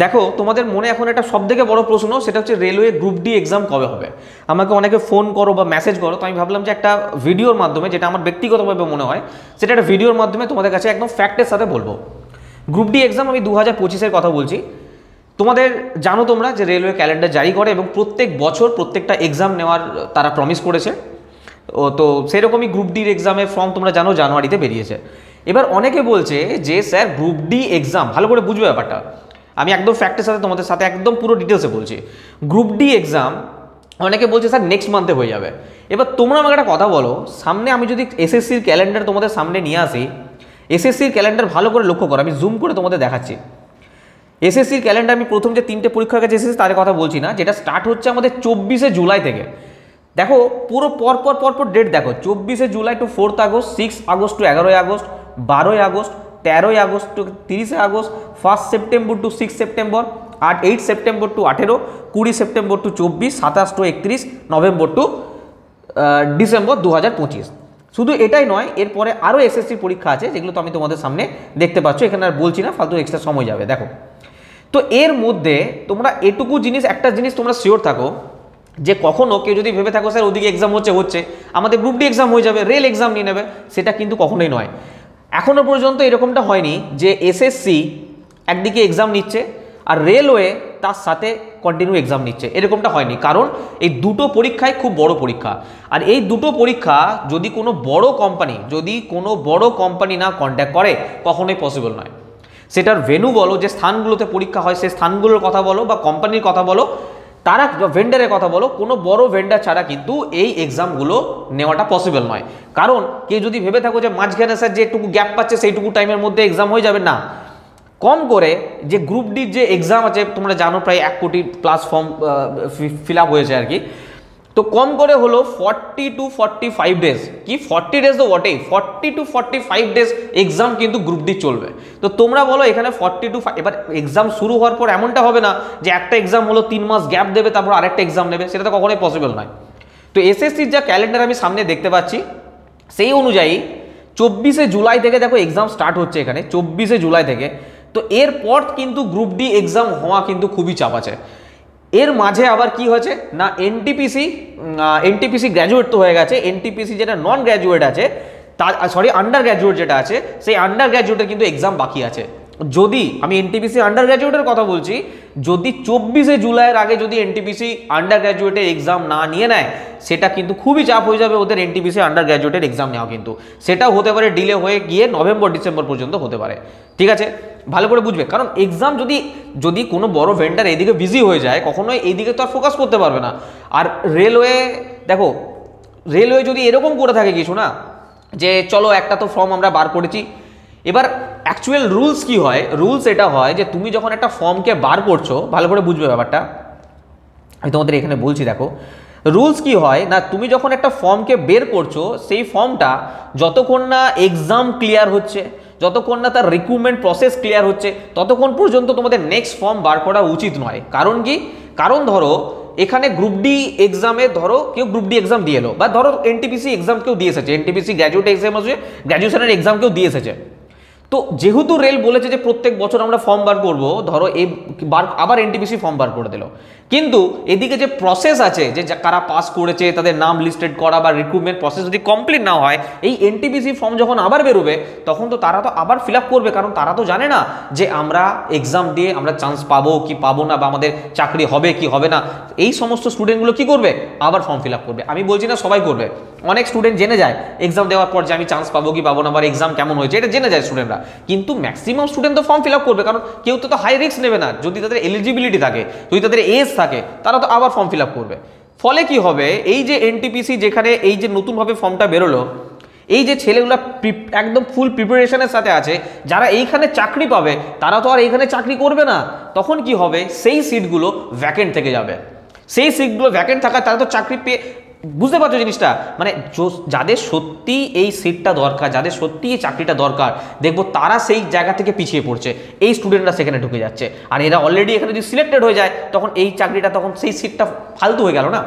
দেখো তোমাদের মনে এখন একটা সবথেকে বড় প্রশ্ন, সেটা হচ্ছে রেলওয়ে গ্রুপ ডি এক্সাম কবে হবে। আমাকে অনেকে ফোন করো বা মেসেজ করো, তো আমি ভাবলাম যে একটা ভিডিওর মাধ্যমে, যেটা আমার ব্যক্তিগতভাবে মনে হয় সেটা একটা ভিডিওর মাধ্যমে তোমাদের কাছে একদম ফ্যাক্টের সাথে বলবো। গ্রুপ ডি এক্সাম আমি 2025-এর কথা বলছি। তোমাদের জানো তোমরা যে রেলওয়ে ক্যালেন্ডার জারি করে এবং প্রত্যেক বছর প্রত্যেকটা এক্সাম নেওয়ার তারা প্রমিস করেছে। তো সেরকমই গ্রুপ ডির এক্সামের ফর্ম তোমরা জানো জানুয়ারিতে বেরিয়েছে। এবার অনেকে বলছে যে স্যার গ্রুপ ডি এক্সাম, ভালো করে বুঝবে ব্যাপারটা, আমি একদম ফ্যাক্টের সাথে তোমাদের সাথে একদম পুরো ডিটেলসে বলছি। গ্রুপ ডি এক্সাম অনেকে বলছে স্যার নেক্সট মান্থে হয়ে যাবে। এবার তোমরা আমাকে একটা কথা বলো, সামনে আমি যদি এসএসসির ক্যালেন্ডার তোমাদের সামনে নিয়ে আসি, এসএসসির ক্যালেন্ডার ভালো করে লক্ষ্য করো, আমি জুম করে তোমাদের দেখাচ্ছি। এসএসসির ক্যালেন্ডার আমি প্রথম যে 3টে পরীক্ষার কাছে এসেছি তার কথা বলছি না, যেটা স্টার্ট হচ্ছে আমাদের 24শে জুলাই থেকে। দেখো পুরো পরপর ডেট দেখো, 24শে July to 4th August, 6 August to 11ই আগস্ট, 12ই আগস্ট, 13ই আগস্ট টু 30শে August, 1 September to 6 September, 8 September to 18, 20 September to 24, 27 to 31 November to December 2025। শুধু এটাই নয়, এরপরে আরও এসএসসি পরীক্ষা আছে, যেগুলো তো আমি তোমাদের সামনে দেখতে পাচ্ছ, এখানে আর বলছি না, ফালতু এক্সট্রা সময় যাবে। দেখো তো এর মধ্যে তোমরা এটুকু জিনিস, একটা জিনিস তোমরা শিওর থাকো যে কখনো কেউ যদি ভেবে থাকো স্যার ওদিকে এক্সাম হচ্ছে আমাদের গ্রুপ ডি এক্সাম হয়ে যাবে, রেল এক্সাম নিয়ে নেবে, সেটা কিন্তু কখনোই নয়। এখনো পর্যন্ত এরকমটা হয়নি যে এসএসসি একদিকে এক্সাম নিচ্ছে আর রেলওয়ে তার সাথে কন্টিনিউ এক্সাম নিচ্ছে, এরকমটা হয়নি। কারণ এই দুটো পরীক্ষাই খুব বড় পরীক্ষা, আর এই দুটো পরীক্ষা যদি কোনো বড় কোম্পানি না কন্ট্যাক্ট করে কখনোই পসিবল নয়। সেটার ভেন্যু বলো, যে স্থানগুলোতে পরীক্ষা হয় সেই স্থানগুলোর কথা বলো, বা কোম্পানির কথা বলো, তারা ভেন্ডারের কথা বলো, কোনো বড় ভেন্ডার ছাড়া কিন্তু এই এক্সামগুলো নেওয়াটা পসিবল নয়। কারণ কেউ যদি ভেবে থাকো যে মাঝখানে স্যার যেটুকু গ্যাপ পাচ্ছে সেইটুকু টাইমের মধ্যে এক্সাম হয়ে যাবে, না। কম করে যে গ্রুপ ডির যে এক্সাম আছে, তোমরা জানো প্রায় 1 কোটি প্লাস ফর্ম ফিল আপ হয়েছে আর কি, তো কম করে হলো 40 to 45 ডেজ, কি 40 ডেজ তো বটেই, 40 to 45 ডেজ এক্সাম কিন্তু গ্রুপ ডি চলবে। তো তোমরা বলো এখানে 40 to 5, এবার এক্সাম শুরু হওয়ার পর এমনটা হবে না যে একটা এক্সাম হলো 3 মাস গ্যাপ দেবে তারপর আরেকটা এক্সাম নেবে, সেটা তো কখনোই পসিবল নয়। তো এসএসসির যা ক্যালেন্ডার আমি সামনে দেখতে পাচ্ছি, সেই অনুযায়ী 24শে জুলাই থেকে দেখো এক্সাম স্টার্ট হচ্ছে এখানে, 24শে জুলাই থেকে। তো এরপর কিন্তু গ্রুপ ডি এক্সাম হওয়া কিন্তু খুবই চাপ আছে। এর মাঝে আবার কি হয়েছে না, এনটিপিসি গ্র্যাজুয়েট তো হয়ে গেছে, এনটিপিসি যেটা নন গ্র্যাজুয়েট আছে, তার আন্ডার গ্র্যাজুয়েট যেটা আছে, সেই আন্ডার গ্র্যাজুয়েটের কিন্তু এক্সাম বাকি আছে। যদি আমি এনটিপিসি আন্ডার গ্র্যাজুয়েটের কথা বলছি, যদি 24শে জুলাইয়ের আগে যদি এনটিপিসি আন্ডার গ্র্যাজুয়েটের এক্সাম না নিয়ে নেয়, সেটা কিন্তু খুবই চাপ হয়ে যাবে ওদের এনটিপিসি আন্ডার গ্র্যাজুয়েটের এক্সাম নেওয়া, কিন্তু সেটাও হতে পারে ডিলে হয়ে গিয়ে নভেম্বর ডিসেম্বর পর্যন্ত হতে পারে। ঠিক আছে, ভালো করে বুঝবে, কারণ এক্সাম যদি কোনো বড় ভেন্ডার এদিকে বিজি হয়ে যায়, কখনোই এইদিকে তো আর ফোকাস করতে পারবে না। আর রেলওয়ে দেখো, রেলওয়ে যদি এরকম করে থাকে কিছু না, যে চলো একটা তো ফর্ম আমরা বার করেছি, এবার অ্যাকচুয়াল রুলস কি হয়, রুলস এটা হয় যে তুমি যখন একটা ফর্মকে বার করছো, ভালো করে বুঝবে ব্যাপারটা, আমি তোমাদের এখানে বলছি। দেখো রুলস কি হয় না, তুমি যখন একটা ফর্মকে বের করছো, সেই ফর্মটা যতক্ষণ না এক্সাম ক্লিয়ার হচ্ছে, যতক্ষণ না তার রিক্রুটমেন্ট প্রসেস ক্লিয়ার হচ্ছে, ততক্ষণ পর্যন্ত তোমাদের নেক্সট ফর্ম বার করা উচিত নয়। কারণ কি, কারণ ধরো এখানে গ্রুপ ডি এক্সামে ধরো কেউ গ্রুপ ডি এক্সাম দিয়ে এলো, বা ধরো এনটিপিসি এক্সাম কেউ দিয়ে এসেছে, এনটিপিসি গ্র্যাজুয়েট এক্সাম আছে, গ্র্যাজুয়েশনের এক্সাম কেউ দিয়ে এসেছে। তো যেহেতু রেল বলেছে যে প্রত্যেক বছর আমরা ফর্ম বার করবো, ধরো এই বার আবার এনটিপিসি ফর্ম বার করে দিল, কিন্তু এদিকে যে প্রসেস আছে, যে কারা পাস করেছে তাদের নাম লিস্টেড করা বা রিক্রুটমেন্ট প্রসেস যদি কমপ্লিট না হয়, এই এনটিপিসি ফর্ম যখন আবার বেরোবে, তখন তো তারা তো আবার ফিল আপ করবে, কারণ তারা তো জানে না যে আমরা এক্সাম দিয়ে আমরা চান্স পাবো কি পাবো না, বা আমাদের চাকরি হবে কি হবে না। এই সমস্ত স্টুডেন্টগুলো কি করবে, আবার ফর্ম ফিল আপ করবে। আমি বলছি না সবাই করবে, অনেক স্টুডেন্ট জেনে যায় এক্সাম দেওয়ার পর যে আমি চান্স পাবো কি পাবো না, বা এক্সাম কেমন হয়েছে এটা জেনে যায় স্টুডেন্টরা, কিন্তু ম্যাক্সিমাম স্টুডেন্ট তো ফর্ম ফিল আপ করবে, কারণ কেউ তো হাই রিস্ক নেবে না। যদি তাদের এলিজিবিলিটি থাকে, যদি তাদের এজ থাকে, তারা তো আবার ফর্ম ফিল আপ করবে। ফলে কি হবে, এই যে এনটিপিসি যেখানে এই যে নতুনভাবে ফর্মটা বেরোলো, এই যে ছেলেগুলো একদম ফুল প্রিপারেশনের সাথে আছে, যারা এইখানে চাকরি পাবে, তারা তো আর এইখানে চাকরি করবে না। তখন কি হবে, সেই সিটগুলো ভ্যাকেন্ট থেকে যাবে, সেই সিটগুলো ভ্যাকেন্ট থাকা, তারা তো চাকরি পেয়ে, বুঝতে পারছো জিনিসটা, মানে যাদের সত্যি এই সিটটা দরকার, যাদের সত্যি এই চাকরিটা দরকার, দেখবো তারা সেই জায়গা থেকে পিছিয়ে পড়ছে, এই স্টুডেন্টরা সেখানে ঢুকে যাচ্ছে। আর এরা অলরেডি এখানে যদি সিলেক্টেড হয়ে যায়, তখন এই চাকরিটা, তখন সেই সিটটা ফালতু হয়ে গেল না।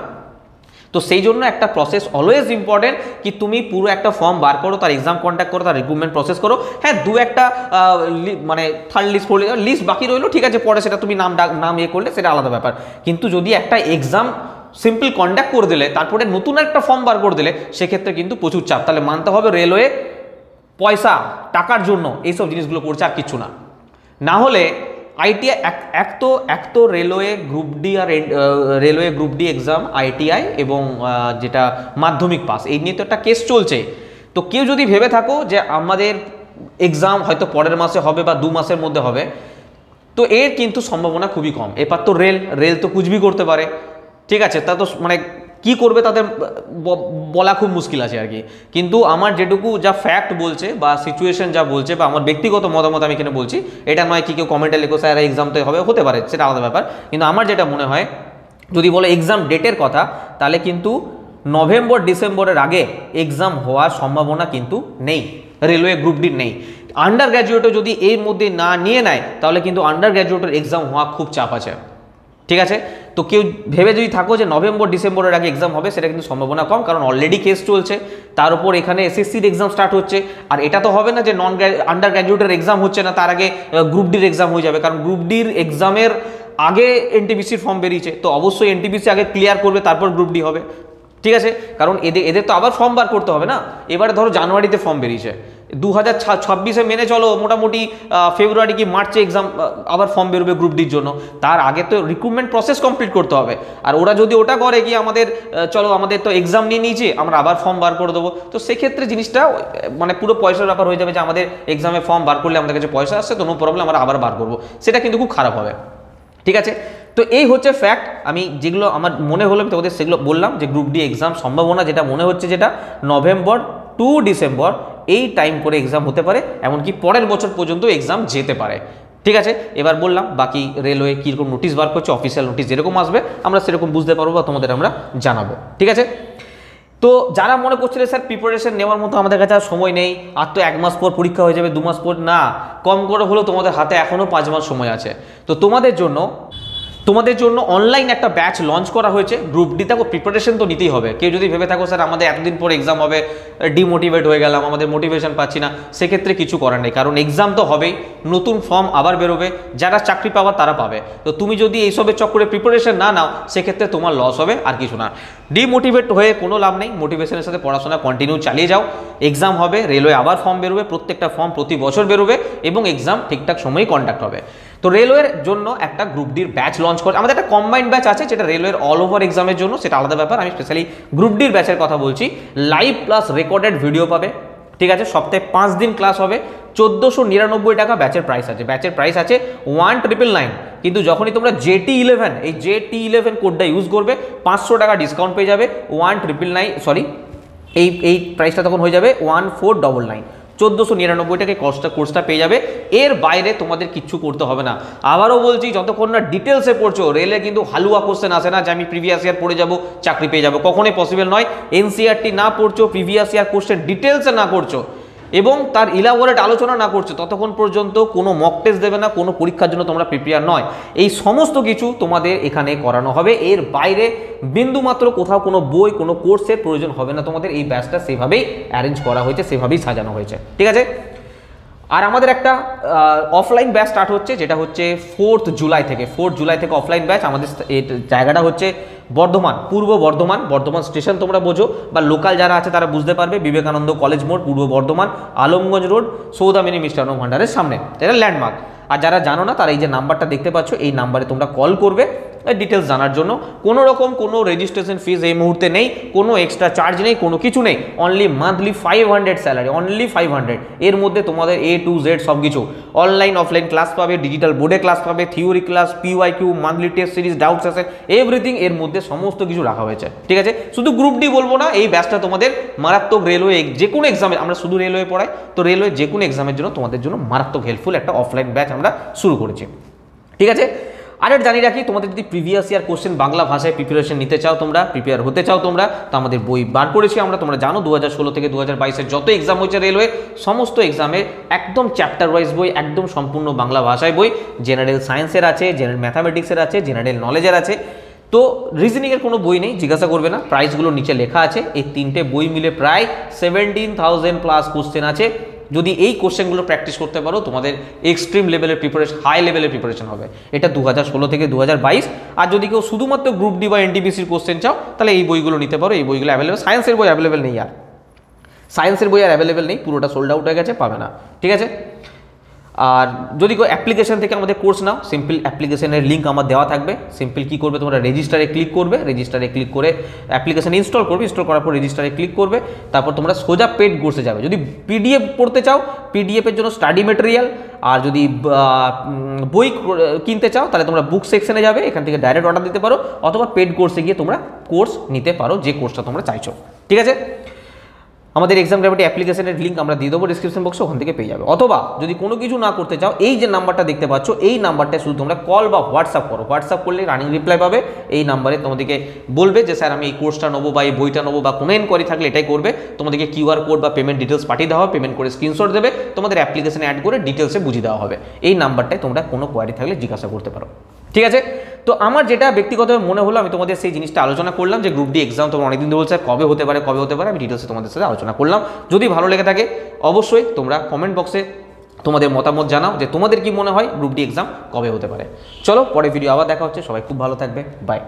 তো তো সেই জন্য একটা প্রসেস অলওয়েজ ইম্পর্টেন্ট কি তুমি পুরো একটা ফর্ম বার করো, তার এক্সাম কন্ট্যাক্ট করো, তার রিক্রুটমেন্ট প্রসেস করো। হ্যাঁ, দু একটা মানে থার্ড লিস্ট ফোর্থ লিস্ট বাকি রইলো, ঠিক আছে, পরে সেটা তুমি নাম ইয়ে করলে সেটা আলাদা ব্যাপার। কিন্তু যদি একটা এক্সাম সিম্পল কন্ডাক্ট করে দিলে তারপরে নতুন একটা ফর্ম বার করে দিলে সেক্ষেত্রে কিন্তু প্রচুর চাপ। তাহলে মানতে হবে রেলওয়ে পয়সা টাকার জন্য এইসব জিনিসগুলো করছে, আর কিছু না। না হলে আইটিআই এক তো রেলওয়ে গ্রুপ ডি আর railway group D exam ITI এবং যেটা মাধ্যমিক পাস, এই নিয়ে তো একটা কেস চলছে। তো কেউ যদি ভেবে থাকো যে আমাদের এক্সাম হয়তো পরের মাসে হবে বা 2 মাসের মধ্যে হবে, তো এর কিন্তু সম্ভাবনা খুবই কম। এবার তো রেল তো কুচবি করতে পারে, ঠিক আছে, তা তো মানে কি করবে তাদের বলা খুব মুশকিল আছে আর কি। কিন্তু আমার যেটুকু যা ফ্যাক্ট বলছে বা সিচুয়েশন যা বলছে বা আমার ব্যক্তিগত মতামত আমি এখানে বলছি, এটা নয় কি কেউ কমেন্টে লেখো স্যার এক্সাম তো হবে, হতে পারে, সেটা আলাদা ব্যাপার। কিন্তু আমার যেটা মনে হয়, যদি বলো এক্সাম ডেটের কথা, তাহলে কিন্তু নভেম্বর ডিসেম্বরের আগে এক্সাম হওয়ার সম্ভাবনা কিন্তু নেই, রেলওয়ে গ্রুপ ডির নেই। আন্ডার গ্র্যাজুয়েটও যদি এর মধ্যে না নিয়ে নেয় তাহলে কিন্তু আন্ডার গ্র্যাজুয়েটের এক্সাম হওয়া খুব চাপ আছে, ঠিক আছে। তো কেউ ভেবে যদি থাকো যে নভেম্বর ডিসেম্বরের আগে এক্সাম হবে, সেটা কিন্তু সম্ভাবনা কম, কারণ অলরেডি কেস চলছে, তার উপর এখানে এসএসসির এক্সাম স্টার্ট হচ্ছে। আর এটা তো হবে না যে আন্ডার গ্র্যাজুয়েটের এক্সাম হচ্ছে না, তার আগে গ্রুপ ডির এক্সাম হয়ে যাবে, কারণ গ্রুপ ডির এক্সামের আগে এনটিপিসির ফর্ম বেরিয়েছে, তো অবশ্যই এনটিপিসি আগে ক্লিয়ার করবে, তারপর গ্রুপ ডি হবে, ঠিক আছে। কারণ এদের তো আবার ফর্ম বার করতে হবে না। এবারে ধরো জানুয়ারিতে ফর্ম বেরিয়েছে, 2026-এ মেনে চলো মোটামুটি ফেব্রুয়ারি কি মার্চে এক্সাম আবার ফর্ম বেরোবে গ্রুপ ডির জন্য, তার আগে তো রিক্রুটমেন্ট প্রসেস কমপ্লিট করতে হবে। আর ওরা যদি ওটা করে কি আমাদের চলো আমাদের তো এক্সাম নিয়ে নিয়েছি, আমরা আবার ফর্ম বার করে দেবো, তো সেক্ষেত্রে জিনিসটা মানে পুরো পয়সার ব্যাপার হয়ে যাবে, যে আমাদের এক্সামে ফর্ম বার করলে আমাদের কাছে পয়সা আসছে, তো নো প্রবলেম, আমরা আবার বার করবো, সেটা কিন্তু খুব খারাপ হবে, ঠিক আছে। তো এই হচ্ছে ফ্যাক্ট। আমি যেগুলো আমার মনে হলো আমি তোমাদের সেগুলো বললাম, যে গ্রুপ ডি এক্সাম সম্ভাবনা যেটা মনে হচ্ছে, যেটা নভেম্বর টু ডিসেম্বর এই টাইম করে এক্সাম হতে পারে, এমনকি পরের বছর পর্যন্ত এক্সাম যেতে পারে, ঠিক আছে। এবার বললাম বাকি রেলওয়ে কীরকম নোটিশ বার করছে, অফিসিয়াল নোটিশ যেরকম আসবে আমরা সেরকম বুঝতে পারবো বা তোমাদের আমরা জানাবো, ঠিক আছে। তো যারা মনে করছিলে স্যার প্রিপারেশন নেওয়ার মতো আমাদের কাছে আর সময় নেই, আর তো 1 মাস পর পরীক্ষা হয়ে যাবে, 2 মাস পর, না, কম করে হলেও তোমাদের হাতে এখনও 5 মাস সময় আছে। তো তোমাদের জন্য অনলাইন একটা ব্যাচ লঞ্চ করা হয়েছে গ্রুপ ডি। দেখো প্রিপারেশন তো নিতেই হবে। কেউ যদি ভেবে থাকো স্যার আমাদের এতদিন পর এক্সাম হবে, ডিমোটিভেট হয়ে গেলাম, আমাদের মোটিভেশন পাচ্ছি না, সেক্ষেত্রে কিছু করার নেই, কারণ এক্সাম তো হবেই, নতুন ফর্ম আবার বেরোবে, যারা চাকরি পাওয়ার তারা পাবে। তো তুমি যদি এইসবের চক্করে প্রিপারেশন না নাও, সেক্ষেত্রে তোমার লস হবে, আর কিছু না। ডিমোটিভেট হয়ে কোনো লাভ নেই, মোটিভেশনের সাথে পড়াশোনা কন্টিনিউ চালিয়ে যাও। এক্সাম হবে, রেলওয়ে আবার ফর্ম বেরোবে, প্রত্যেকটা ফর্ম প্রতি বছর বেরোবে, এবং এক্সাম ঠিকঠাক সময়ে কন্ডাক্ট হবে। তো রেলওয়ের জন্য একটা গ্রুপ ডির ব্যাচ লঞ্চ করে, আমাদের একটা কম্বাইন্ড ব্যাচ আছে যেটা রেলওয়ের অল ওভার এক্সামের জন্য, সেটা আলাদা ব্যাপার। আমি স্পেশালি গ্রুপ ডির ব্যাচের কথা বলছি। লাইভ প্লাস রেকর্ডেড ভিডিও পাবে, ঠিক আছে। সপ্তাহে 5 দিন ক্লাস হবে, 1499 টাকা ব্যাচের প্রাইস আছে। ব্যাচের প্রাইস আছে 1999, কিন্তু যখনই তোমরা JT11 এই JT11 কোডটা ইউজ করবে 500 টাকা ডিসকাউন্ট পেয়ে যাবে। 1999 সরি, এই প্রাইসটা তখন হয়ে যাবে 1499, 1499 টাকায় কোর্সটা পেয়ে যাবে। এর বাইরে তোমাদের কিচ্ছু করতে হবে না। আবারও বলছি, যতক্ষণ না ডিটেলসে পড়ছো, রেলে কিন্তু হালুয়া কোশ্চেন আসে না যে আমি প্রিভিয়াস ইয়ার পড়ে যাবো চাকরি পেয়ে যাবো, কখনোই পসিবল নয়। এনসিইআরটি না পড়ছো, প্রিভিয়াস ইয়ার কোশ্চেন ডিটেলসে না করছো এবং তার ইলাবোরেট আলোচনা না করছো, ততক্ষণ পর্যন্ত কোনো মক টেস্ট দেবে না, কোনো পরীক্ষার জন্য তোমরা প্রিপেয়ার নয়। এই সমস্ত কিছু তোমাদের এখানে করানো হবে। এর বাইরে বিন্দুমাত্র কোথাও কোনো বই, কোনো কোর্সের প্রয়োজন হবে না তোমাদের। এই ব্যাচটা সেভাবেই অ্যারেঞ্জ করা হয়েছে, সেভাবেই সাজানো হয়েছে, ঠিক আছে। আর আমাদের একটা অফলাইন ব্যাচ স্টার্ট হচ্ছে, যেটা হচ্ছে 4 জুলাই থেকে। 4 জুলাই থেকে অফলাইন ব্যাচ। আমাদের জায়গাটা হচ্ছে বর্ধমান, পূর্ব বর্ধমান, বর্ধমান স্টেশন তোমরা বোঝো, বা লোকাল যারা আছে তারা বুঝতে পারবে। বিবেকানন্দ কলেজ মোড়, পূর্ব বর্ধমান, আলমগঞ্জ রোড, সৌদামিনী মিষ্টান্ন ভান্ডারের সামনে, এটা ল্যান্ডমার্ক। আর যারা জানো না তারা এই যে নাম্বারটা দেখতে পাচ্ছ, এই নাম্বারে তোমরা কল করবে ডিটেলস জানার জন্য। কোনো রকম কোনো রেজিস্ট্রেশন ফিস এই মুহূর্তে নেই, কোনো এক্সট্রা চার্জ নেই, কোনো কিছু নেই। Only monthly 500 salary, only 500। এর মধ্যে তোমাদের A to Z সব কিছু, অনলাইন অফলাইন ক্লাস পাবে, ডিজিটাল বোর্ডে ক্লাস পাবে, theory class, PYQ, monthly test series, doubt session, everything এর মধ্যে সমস্ত কিছু রাখা হয়েছে, ঠিক আছে। শুধু গ্রুপ ডি বলবো না, এই ব্যাচটা তোমাদের মারাত্মক রেলওয়ে যে কোনো এক্সামে, আমরা শুধু রেলওয়ে পড়াই, তো রেলওয়ে যে কোনো এক্সামের জন্য তোমাদের জন্য মারাত্মক হেল্পফুল একটা অফলাইন ব্যাচ আমরা শুরু করেছি, ঠিক আছে। আর এটা জানিয়ে রাখি, তোমাদের যদি প্রিভিয়াস ইয়ার কোশ্চেন বাংলা ভাষায় প্রিপারেশন নিতে চাও, তোমরা প্রিপেয়ার হতে চাও তোমরা, তো আমাদের বই বার করেছি আমরা। তোমরা জানো 2016 থেকে 2022-এর যত এক্সাম হয়েছে রেলওয়ে, সমস্ত এক্সামে একদম চ্যাপ্টার ওয়াইজ বই, একদম সম্পূর্ণ বাংলা ভাষায় বই। জেনারেল সায়েন্সের আছে, জেনারেল ম্যাথামেটিক্সের আছে, জেনারেল নলেজের আছে। তো তো রিজনিংয়ের কোনো বই নেই, জিজ্ঞাসা করবে না, প্রাইসগুলো নিচে লেখা আছে। এই 3টে বই মিলে প্রায় 17,000 প্লাস কোশ্চেন আছে। যদি এই কোশ্চেনগুলো প্র্যাকটিস করতে পারো তোমাদের এক্সট্রিম লেভেলের প্রিপারেশন, হাই লেভেলের প্রিপারেশন হবে। এটা 2016 থেকে 2022। আর যদি কেউ শুধুমাত্র গ্রুপ ডি বা এনটিপিসির কোশ্চেন চাও তাহলে এই বইগুলো নিতে পারো, এই বইগুলো অ্যাভেলেবেল। সায়েন্সের বই অ্যাভেলেবেল নেই, আর সায়েন্সের বই আর অ্যাভেলেবেল নেই, পুরোটা সোল্ড আউট হয়ে গেছে, পাবে না, ঠিক আছে। আর যদি কেউ অ্যাপ্লিকেশন থেকে আমাদের কোর্স নাও, সিম্পল অ্যাপ্লিকেশনের লিঙ্ক আমার দেওয়া থাকবে। সিম্পল কী করবে, তোমরা রেজিস্টারে ক্লিক করবে, রেজিস্টারে ক্লিক করে অ্যাপ্লিকেশন ইনস্টল করবে, ইনস্টল করার পর রেজিস্টারে ক্লিক করবে, তারপর তোমরা সোজা পেড কোর্সে যাবে। যদি পিডিএফ পড়তে চাও, পিডিএফের জন্য স্টাডি মেটেরিয়াল, আর যদি বই কিনতে চাও তাহলে তোমরা বুক সেকশনে যাবে, এখান থেকে ডাইরেক্ট অর্ডার দিতে পারো, অথবা পেড কোর্সে গিয়ে তোমরা কোর্স নিতে পারো, যে কোর্সটা তোমরা চাইছো, ঠিক আছে। আমাদের এক্সাম গ্র্যাভিটি অ্যাপ্লিকেশনের লিঙ্ক আমরা দিয়ে দেবো ডিসক্রিপশন বক্সে, ওখান থেকে পেয়ে যাবে। অথবা যদি কোনো কিছু না করতে চাও, এই যে নাম্বারটা দেখতে পাচ্ছ, এই নাম্বারটা শুধু তোমরা কল বা হোয়াটসঅ্যাপ করো। হোয়াটসঅ্যাপ করলে রানিং রিপ্লাই পাবে। এই নাম্বারে তোমাদেরকে বলবে যে স্যার আমি এই কোর্সটা নেবো বা এই বইটা নেবো, বা কোনো এনকোয়ারি থাকলে এটাই করবে। তোমাদেরকে কিউআর কোড বা পেমেন্ট ডিটেলস পাঠিয়ে দেওয়া হবে, পেমেন্ট করে স্ক্রিনশট দেবে, তোমাদের অ্যাপ্লিকেশনে অ্যাড করে ডিটেলসে বুঝিয়ে দেওয়া হবে। এই নাম্বারটায় তোমরা কোনো কোয়ারি থাকলে জিজ্ঞাসা করতে পারো, ঠিক আছে। তো আমার যেটা ব্যক্তিগতভাবে মনে হলো, আমি তোমাদের সেই জিনিসটা আলোচনা করলাম যে গ্রুপ ডি এক্সাম তোমরা অনেকদিন ধরে বলছে কবে হতে পারে, আমি ডিটেলসে তোমাদের সাথে আলোচনা করলাম। যদি ভালো লেগে থাকে অবশ্যই তোমরা কমেন্ট বক্সে তোমাদের মতামত জানাও যে তোমাদের কি মনে হয় গ্রুপ ডি এক্সাম কবে হতে পারে। চলো, পরে ভিডিও আবার দেখা হচ্ছে, সবাই খুব ভালো থাকবে, বাই।